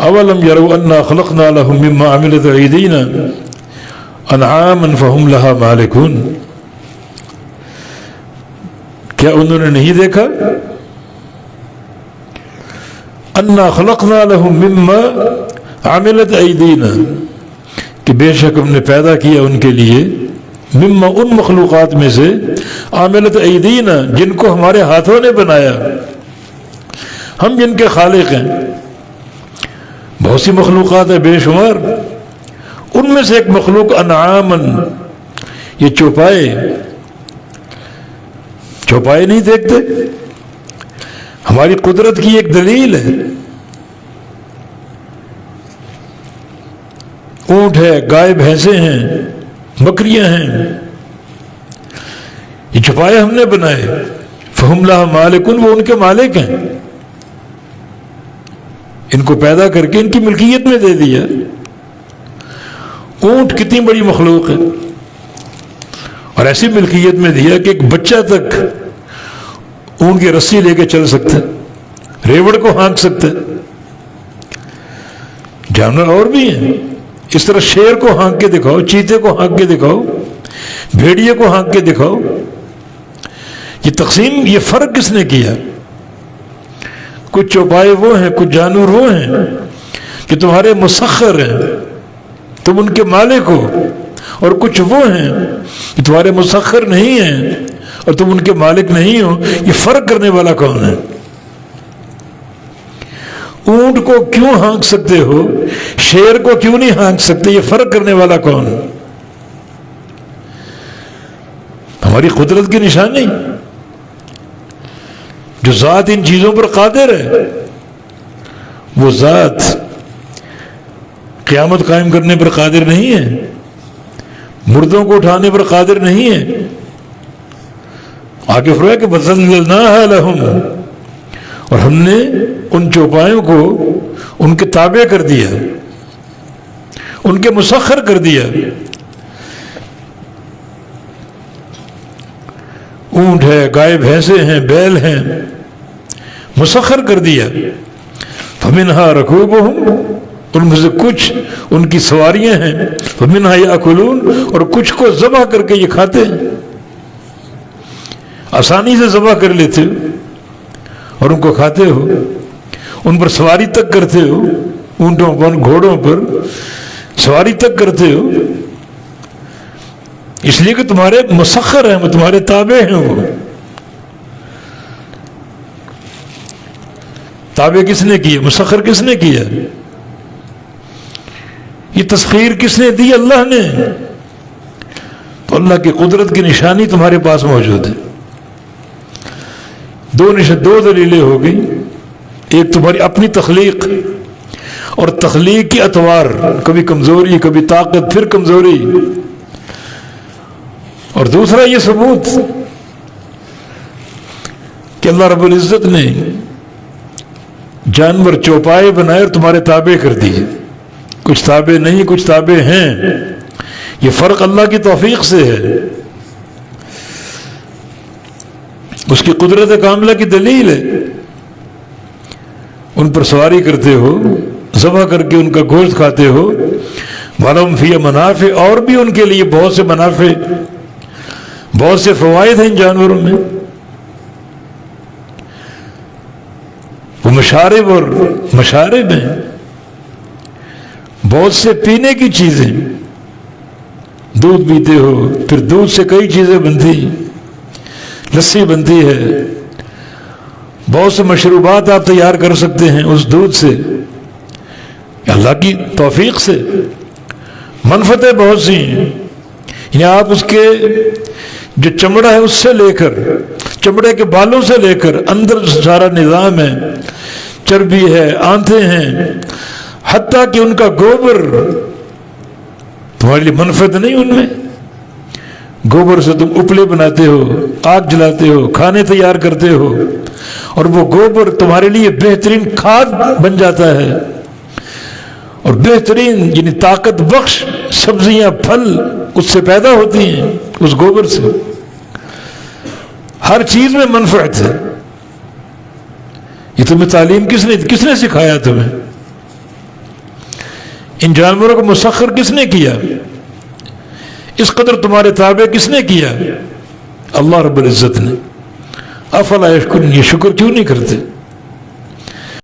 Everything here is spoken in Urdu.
اولم یروا انا خلقنا لهم مما عملت ایدینا انعاما فهم لها مالکون، کیا انہوں نے نہیں دیکھا انا خلقنا لهم مما عملت ایدینا کہ بے شک ہم نے پیدا کیا ان کے لیے مما ان مخلوقات میں سے عملت ایدینا جن کو ہمارے ہاتھوں نے بنایا، ہم جن کے خالق ہیں۔ بہت سی مخلوقات ہیں بے شمار، ان میں سے ایک مخلوق انعامن، یہ چوپائے نہیں دیکھتے؟ ہماری قدرت کی ایک دلیل ہے، اونٹ ہے، گائے بھینسیں ہیں، بکریاں ہیں، یہ چوپائے ہم نے بنائے، فہم لہا مالکون، وہ ان کے مالک ہیں، ان کو پیدا کر کے ان کی ملکیت میں دے دیا۔ اونٹ کتنی بڑی مخلوق ہے، اور ایسی ملکیت میں دیا کہ ایک بچہ تک اونٹ کی رسی لے کے چل سکتا ہے، ریوڑ کو ہانک سکتا ہے۔ جانور اور بھی ہیں، اس طرح شیر کو ہانک کے دکھاؤ، چیتے کو ہانک کے دکھاؤ، بھیڑیے کو ہانک کے دکھاؤ۔ یہ تقسیم، یہ فرق کس نے کیا؟ کچھ چوپائے وہ ہیں، کچھ جانور وہ ہیں کہ تمہارے مسخر ہیں، تم ان کے مالک ہو، اور کچھ وہ ہیں کہ تمہارے مسخر نہیں ہیں اور تم ان کے مالک نہیں ہو۔ یہ فرق کرنے والا کون ہے؟ اونٹ کو کیوں ہانک سکتے ہو، شیر کو کیوں نہیں ہانک سکتے؟ یہ فرق کرنے والا کون؟ ہماری قدرت کی نشانی، جو ذات ان چیزوں پر قادر ہے، وہ ذات قیامت قائم کرنے پر قادر نہیں ہے، مردوں کو اٹھانے پر قادر نہیں ہے۔ آگے فرمایا کہ وَذَلَّلْنَاهَا لَهُمْ، اور ہم نے ان چوپایوں کو ان کے تابع کر دیا، ان کے مسخر کر دیا۔ اونٹ ہے، گائے بھینسیں ہیں، بیل ہیں، مسخر کر دیا۔ فَمِنْهَا رَكُوبُهُمْ، ان میں سے کچھ ان کی سواریاں ہیں، فَمِنْهَا يَأْكُلُونَ، اور کچھ کو ذبح کر کے یہ کھاتے ہیں، آسانی سے ذبح کر لیتے ہو اور ان کو کھاتے ہو، ان پر سواری تک کرتے ہو، اونٹوں پر، گھوڑوں پر سواری تک کرتے ہو، اس لیے کہ تمہارے مسخر ہیں، وہ تمہارے تابع ہیں۔ وہ تابع کس نے کیا؟ مسخر کس نے کیا؟ یہ تسخیر کس نے دی؟ اللہ نے۔ تو اللہ کی قدرت کی نشانی تمہارے پاس موجود ہے۔ دو دلیلیں ہو گئی، ایک تمہاری اپنی تخلیق اور تخلیق کی اطوار، کبھی کمزوری، کبھی طاقت، پھر کمزوری، اور دوسرا یہ ثبوت کہ اللہ رب العزت نے جانور چوپائے بنائے اور تمہارے تابع کر دیے۔ کچھ تابع نہیں، کچھ تابع ہیں، یہ فرق اللہ کی توفیق سے ہے، اس کی قدرت کاملہ کی دلیل ہے۔ ان پر سواری کرتے ہو، ذبح کر کے ان کا گوشت کھاتے ہو، وَلَهُمْ فِيهَا مَنَافِعُ، اور بھی ان کے لیے بہت سے منافع، بہت سے فوائد ہیں ان جانوروں میں۔ وہ مشارب ہیں، بہت سے پینے کی چیزیں، دودھ پیتے ہو، پھر دودھ سے کئی چیزیں بنتی، لسی بنتی ہے، بہت سے مشروبات آپ تیار کر سکتے ہیں اس دودھ سے، اللہ کی توفیق سے۔ منفعتیں بہت سی ہیں، یعنی آپ اس کے جو چمڑا ہے اس سے لے کر، چمڑے کے بالوں سے لے کر اندر سارا نظام ہے، چربی ہے، آنتیں ہیں، حتیٰ کہ ان کا گوبر تمہارے لیے منفعت نہیں ان میں۔ گوبر سے تم اپلے بناتے ہو، آگ جلاتے ہو، کھانے تیار کرتے ہو، اور وہ گوبر تمہارے لیے بہترین کھاد بن جاتا ہے، اور بہترین یعنی طاقت بخش سبزیاں، پھل اس سے پیدا ہوتی ہیں، اس گوبر سے۔ ہر چیز میں منفعت ہے۔ یہ تمہیں تعلیم کس نے سکھایا؟ تمہیں ان جانوروں کو مسخر کس نے کیا؟ اس قدر تمہارے تابع کس نے کیا؟ اللہ رب العزت نے۔ افلا یشکرون، یہ شکر کیوں نہیں کرتے؟